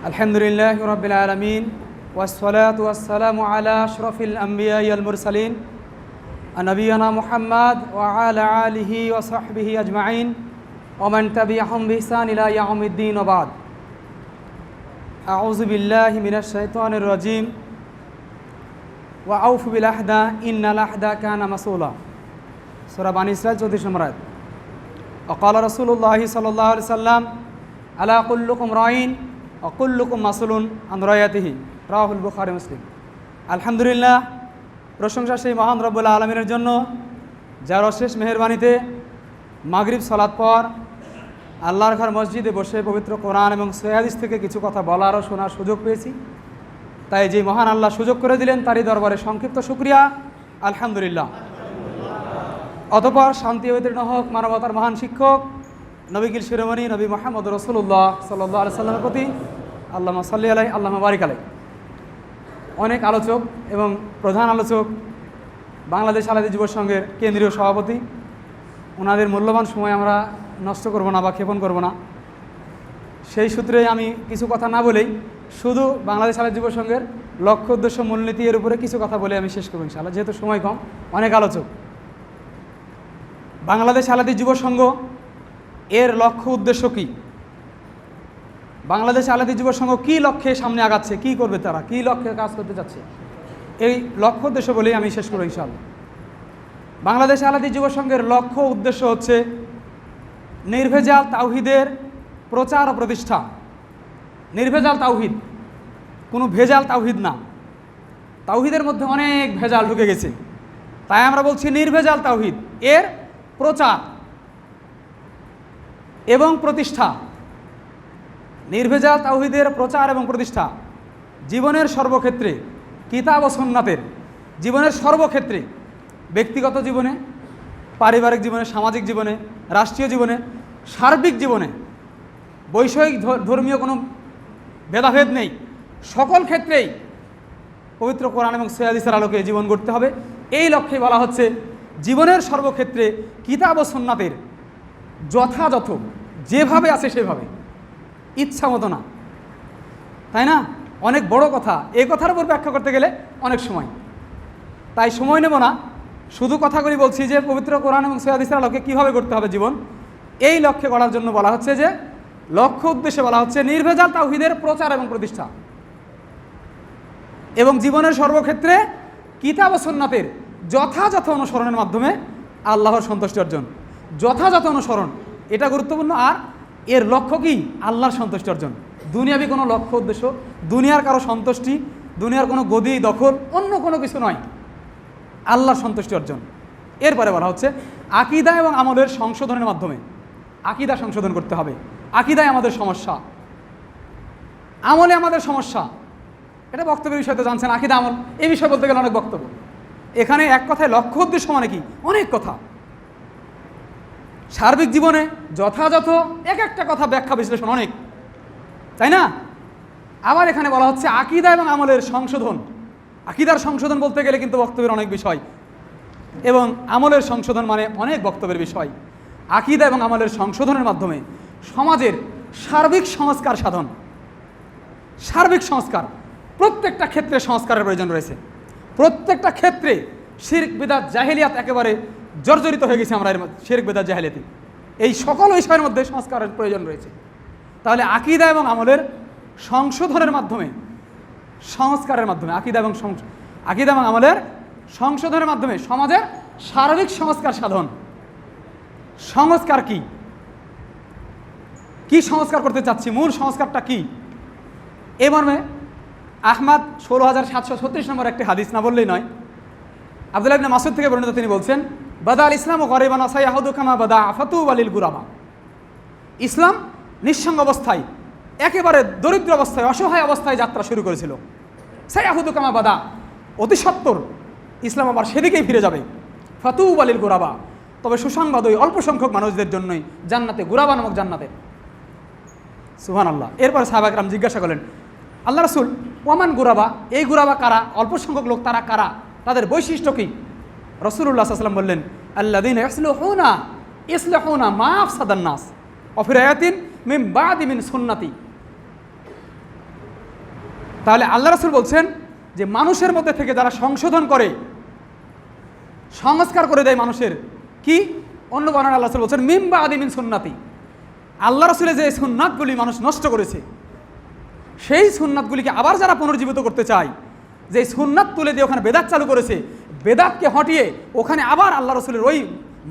আলহামদুলিল্লাহি রাব্বিল আলামিন ওয়াসসালাতু ওয়াসসালামু আলা আশরাফিল আমবিয়া ওয়াল মুরসালিন নবিয়িনা মুহাম্মদ ওয়া আলা আলিহি ওয়া সাহবিহি আজমাইন ওয়া মান তাবিআহুম বিইহসান ইলা ইয়াউমিদ্দিন ওয়া বাদ। আউযু বিল্লাহি মিনাশ শাইতানির রাজীম ওয়া আউফু বিল আহদা ইন্নাল আহদা কানা মাসউলা। সূরা বানী ইসরাঈল 34 নম্বর আয়াত। ওয়া ক্বালা রাসূলুল্লাহি সাল্লাল্লাহু আলাইহি সাল্লাম আলা কুল্লুকুম রাঈন ওয়া কুল্লুকুম মাসউলুন আন রায়াতিহি, রাওয়াহুল বুখারী মুসলিম। আলহামদুলিল্লাহ, প্রশংসা সেই মহান রব্বুল আলামিনের জন্য যার অশেষ মেহেরবানিতে মাগরিব সালাত পর আল্লাহর ঘর মসজিদে বসে পবিত্র কোরআন এবং সহিহ হাদিস থেকে কিছু কথা বলার ও শোনার সুযোগ পেয়েছি। তাই যে মহান আল্লাহ সুযোগ করে দিলেন তারই দরবারে সংক্ষিপ্ত শুকরিয়া, আলহামদুলিল্লাহ। অতঃপর শান্তি অবতীর্ণ হোক মানবতার মহান শিক্ষক নবীকুল শিরোমণি নবী মুহাম্মদ রাসূলুল্লাহ সাল্লাল্লাহু আলাইহি সাল্লামের প্রতি আল্লাহুম্মা সাল্লি আলাইহি আল্লাহুম্মা বারিক আলাইহি। অনেক আলোচক এবং প্রধান আলোচক, বাংলাদেশ আলাদী যুব সংঘের কেন্দ্রীয় সভাপতি, ওনাদের মূল্যবান সময় আমরা নষ্ট করব না বা ক্ষেপণ করব না। সেই সূত্রে আমি কিছু কথা না বলেই শুধু বাংলাদেশ আলাদী যুব সংঘের লক্ষ্য উদ্দেশ্য মূলনীতি এর উপরে কিছু কথা বলে আমি শেষ করব ইনশাআল্লাহ, যেহেতু সময় কম। অনেক আলোচক, বাংলাদেশ আলাদী যুব সংঘ এর লক্ষ্য উদ্দেশ্য কী, বাংলাদেশ আলাদী যুব সংঘ কী লক্ষ্যে সামনে আগাচ্ছে, কী করবে তারা, কী লক্ষ্যে কাজ করতে চাচ্ছে, এই লক্ষ্য উদ্দেশ্য বলেই আমি শেষ করব ইনশাআল্লাহ। বাংলাদেশ আলাদী যুব সংঘের লক্ষ্য উদ্দেশ্য হচ্ছে নির্ভেজাল তাওহীদের প্রচার ও প্রতিষ্ঠা। নির্ভেজাল তাওহীদ, কোনো ভেজাল তাওহীদ না। তাওহীদের মধ্যে অনেক ভেজাল ঢুকে গেছে, তাই আমরা বলছি নির্ভেজাল তাওহীদ এর প্রচার এবং প্রতিষ্ঠা। নির্ভেজাল তাওহীদের প্রচার এবং প্রতিষ্ঠা জীবনের সর্বক্ষেত্রে, কিতাব ও সুন্নাতের জীবনের সর্বক্ষেত্রে, ব্যক্তিগত জীবনে, পারিবারিক জীবনে, সামাজিক জীবনে, রাষ্ট্রীয় জীবনে, সার্বিক জীবনে, বৈষয়িক ধর্মীয় কোনো ভেদাভেদ নেই, সকল ক্ষেত্রেই পবিত্র কোরআন এবং সহিহ হাদিসের আলোকে জীবন গড়তে হবে। এই লক্ষ্যে বলা হচ্ছে জীবনের সর্বক্ষেত্রে কিতাব ও সুন্নাতের যথাযথ যেভাবে আছে সেভাবে, ইচ্ছা মতো না, তাই না? অনেক বড় কথা, এই কথার উপর ব্যাখ্যা করতে গেলে অনেক সময়, তাই সময় নেব না। শুধু কথাগুলি বলছি যে পবিত্র কোরআন এবং সহিহ হাদিসের আলোকে কীভাবে করতে হবে জীবন, এই লক্ষ্যে করার জন্য বলা হচ্ছে যে লক্ষ্য উদ্দেশ্যে বলা হচ্ছে নির্ভেজাল তাওহীদের প্রচার এবং প্রতিষ্ঠা এবং জীবনের সর্বক্ষেত্রে কিতাব ও সুন্নাতের যথাযথ অনুসরণের মাধ্যমে আল্লাহর সন্তুষ্টি অর্জন। যথাযথ অনুসরণ, এটা গুরুত্বপূর্ণ। আর এর লক্ষ্য কি? আল্লাহর সন্তুষ্টি অর্জন। দুনিয়াবি কোনো লক্ষ্য উদ্দেশ্য, দুনিয়ার কারো সন্তুষ্টি, দুনিয়ার কোনো গদি দখল, অন্য কোনো কিছু নয়, আল্লাহর সন্তুষ্টি অর্জন। এরপরে বলা হচ্ছে আকীদা এবং আমলের সংশোধনের মাধ্যমে। আকীদা সংশোধন করতে হবে। আকীদায় আমাদের সমস্যা, আমলে আমাদের সমস্যা। এটা বক্তব্যের বিষয় তো জানছেন, আকীদা আমল এই বিষয় বলতে গেলে অনেক বক্তব্য। এখানে এক কথায় লক্ষ্য উদ্দেশ্য মানে কি? অনেক কথা। সার্বিক জীবনে যথাযথ এক একটা কথা ব্যাখ্যা বিশ্লেষণ অনেক, তাই না? আবার এখানে বলা হচ্ছে আকীদা এবং আমলের সংশোধন। আকীদার সংশোধন বলতে গেলে কিন্তু বক্তব্যের অনেক বিষয়, এবং আমলের সংশোধন মানে অনেক বক্তব্যের বিষয়। আকীদা এবং আমলের সংশোধনের মাধ্যমে সমাজের সার্বিক সংস্কার সাধন। সার্বিক সংস্কার, প্রত্যেকটা ক্ষেত্রে সংস্কারের প্রয়োজন রয়েছে। প্রত্যেকটা ক্ষেত্রে শিরক বিদআত জাহেলিয়াত একেবারে জর্জরিত হয়ে গেছে আমরা, এর শিরক বিদআত জাহেলিয়াতে এই সকল বিষয়ের মধ্যে সংস্কারের প্রয়োজন রয়েছে। তাহলে আকীদা এবং আমলের সংশোধনের মাধ্যমে, সংস্কারের মাধ্যমে, আকীদা এবং আমলের সংশোধনের মাধ্যমে সমাজের সার্বিক সংস্কার সাধন। সংস্কার কি? কি সংস্কার করতে চাচ্ছি? মূল সংস্কারটা কি? এই মর্মে আহমদ 16736 নম্বর একটি হাদিস না বললেই নয়, আব্দুল্লাহ ইবনে মাসউদ থেকে বর্ণিত, তিনি বলছেন বাদা আল ইসলাম ও গরিবান সায়াহুদু কামা বাদা আফাতু ওয়ালিল গুরাবা। ইসলাম নিঃসঙ্গ অবস্থায়, একেবারে দরিদ্র অবস্থায়, অসহায় অবস্থায় যাত্রা শুরু করেছিল। সায়াহুদু কামা বাদা, অতি সত্বর ইসলাম আবার সেদিকেই ফিরে যাবে। ফাতু ওয়ালিল গুরাবা, তবে সুসংবাদ ওই অল্প সংখ্যক মানুষদের জন্যই জান্নাতে, গুরাবা নামক জান্নাতে। সুবহানাল্লাহ। এরপর সাহাবা কেরাম জিজ্ঞাসা করলেন, আল্লাহ রাসূল, ওয়ামান গুরাবা, এই গুরাবা কারা? অল্প সংখ্যক লোক তারা কারা? তাদের বৈশিষ্ট্য কী? রাসূলুল্লাহ সাল্লাল্লাহু আলাইহি ওয়াসাল্লাম বললেন, আল্লাযীনা ইসলাহুনা মা আফসাদান নাস ওয়া ফি রায়াতিন মিন বাদি মিন সুন্নতি। তাহলে আল্লাহ রাসূল বলছেন যে মানুষের মধ্যে থেকে যারা সংশোধন করে, সংস্কার করে দেয় মানুষের, কি অন্য বর্ণনা আল্লাহ রাসূল বলছেন মিন বাদি মিন সুন্নতি, আল্লাহ রাসূলের যে সুন্নাতগুলি মানুষ নষ্ট করেছে সেই সুন্নাতগুলিকে আবার যারা পুনর্জীবিত করতে চায়, যে সুন্নাত তুলে দিয়ে ওখানে বেদাত চালু করেছে, বেদাতকে হটিয়ে ওখানে আবার আল্লাহ রাসূলের ওই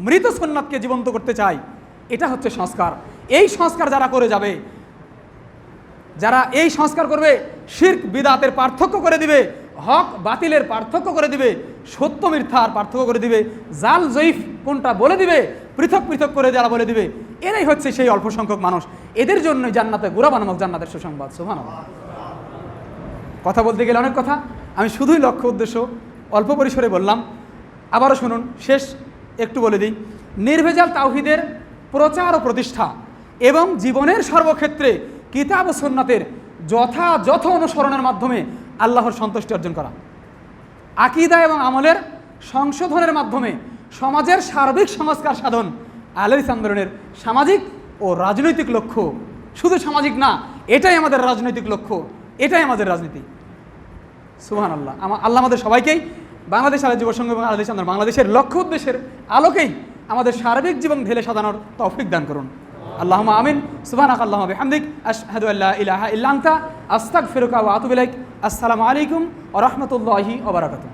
মৃত সুন্নাতকে জীবন্ত করতে চায়, এটা হচ্ছে সংস্কার। এই সংস্কার যারা করে যাবে, যারা এই সংস্কার করবে, শিরক বিদাতের পার্থক্য করে দিবে, হক বাতিলের পার্থক্য করে দিবে, সত্য মিথ্যার পার্থক্য করে দিবে, জাল জয়ীফ কোনটা বলে দিবে, পৃথক পৃথক করে যারা বলে দিবে, এরাই হচ্ছে সেই অল্প সংখ্যক মানুষ। এদের জন্যই জান্নাতে গুরাবা নামক জান্নাতের সুসংবাদ। সুবহানাল্লাহ। কথা বলতে গেলে অনেক কথা, আমি শুধুই লক্ষ্য উদ্দেশ্য অল্প পরিসরে বললাম। আবারও শুনুন, শেষ একটু বলে দিই, নির্ভেজাল তাওহীদের প্রচার ও প্রতিষ্ঠা এবং জীবনের সর্বক্ষেত্রে কিতাব ও সুন্নাতের যথাযথ অনুসরণের মাধ্যমে আল্লাহর সন্তুষ্টি অর্জন করা, আকীদা এবং আমলের সংশোধনের মাধ্যমে সমাজের সার্বিক সংস্কার সাধন আহলে হাদিস আন্দোলনের সামাজিক ও রাজনৈতিক লক্ষ্য। শুধু সামাজিক না, এটাই আমাদের রাজনৈতিক লক্ষ্য, এটাই আমাদের রাজনীতি। সুবহানাল্লাহ। আল্লাহ আমাদের সবাইকেই বাংলাদেশ আহলে যুব সংঘ এবং আহলে হাদিস আন্দোলন বাংলাদেশের লক্ষ্য উদ্দেশ্যের আলোকেই আমাদের সার্বিক জীবন ঢেলে সাজানোর তৌফিক দান করুন। আল্লাহুম্মা আমিন। সুবহানাকা আল্লাহুম্মা বিহামদিক আশহাদু আল্লা ইলাহা ইল্লা আনতা আস্তাগফিরুকা ওয়া আতুবু ইলাইক। আসসালামু আলাইকুম ওয়া রাহমাতুল্লাহি ওয়া বারাকাতুহু।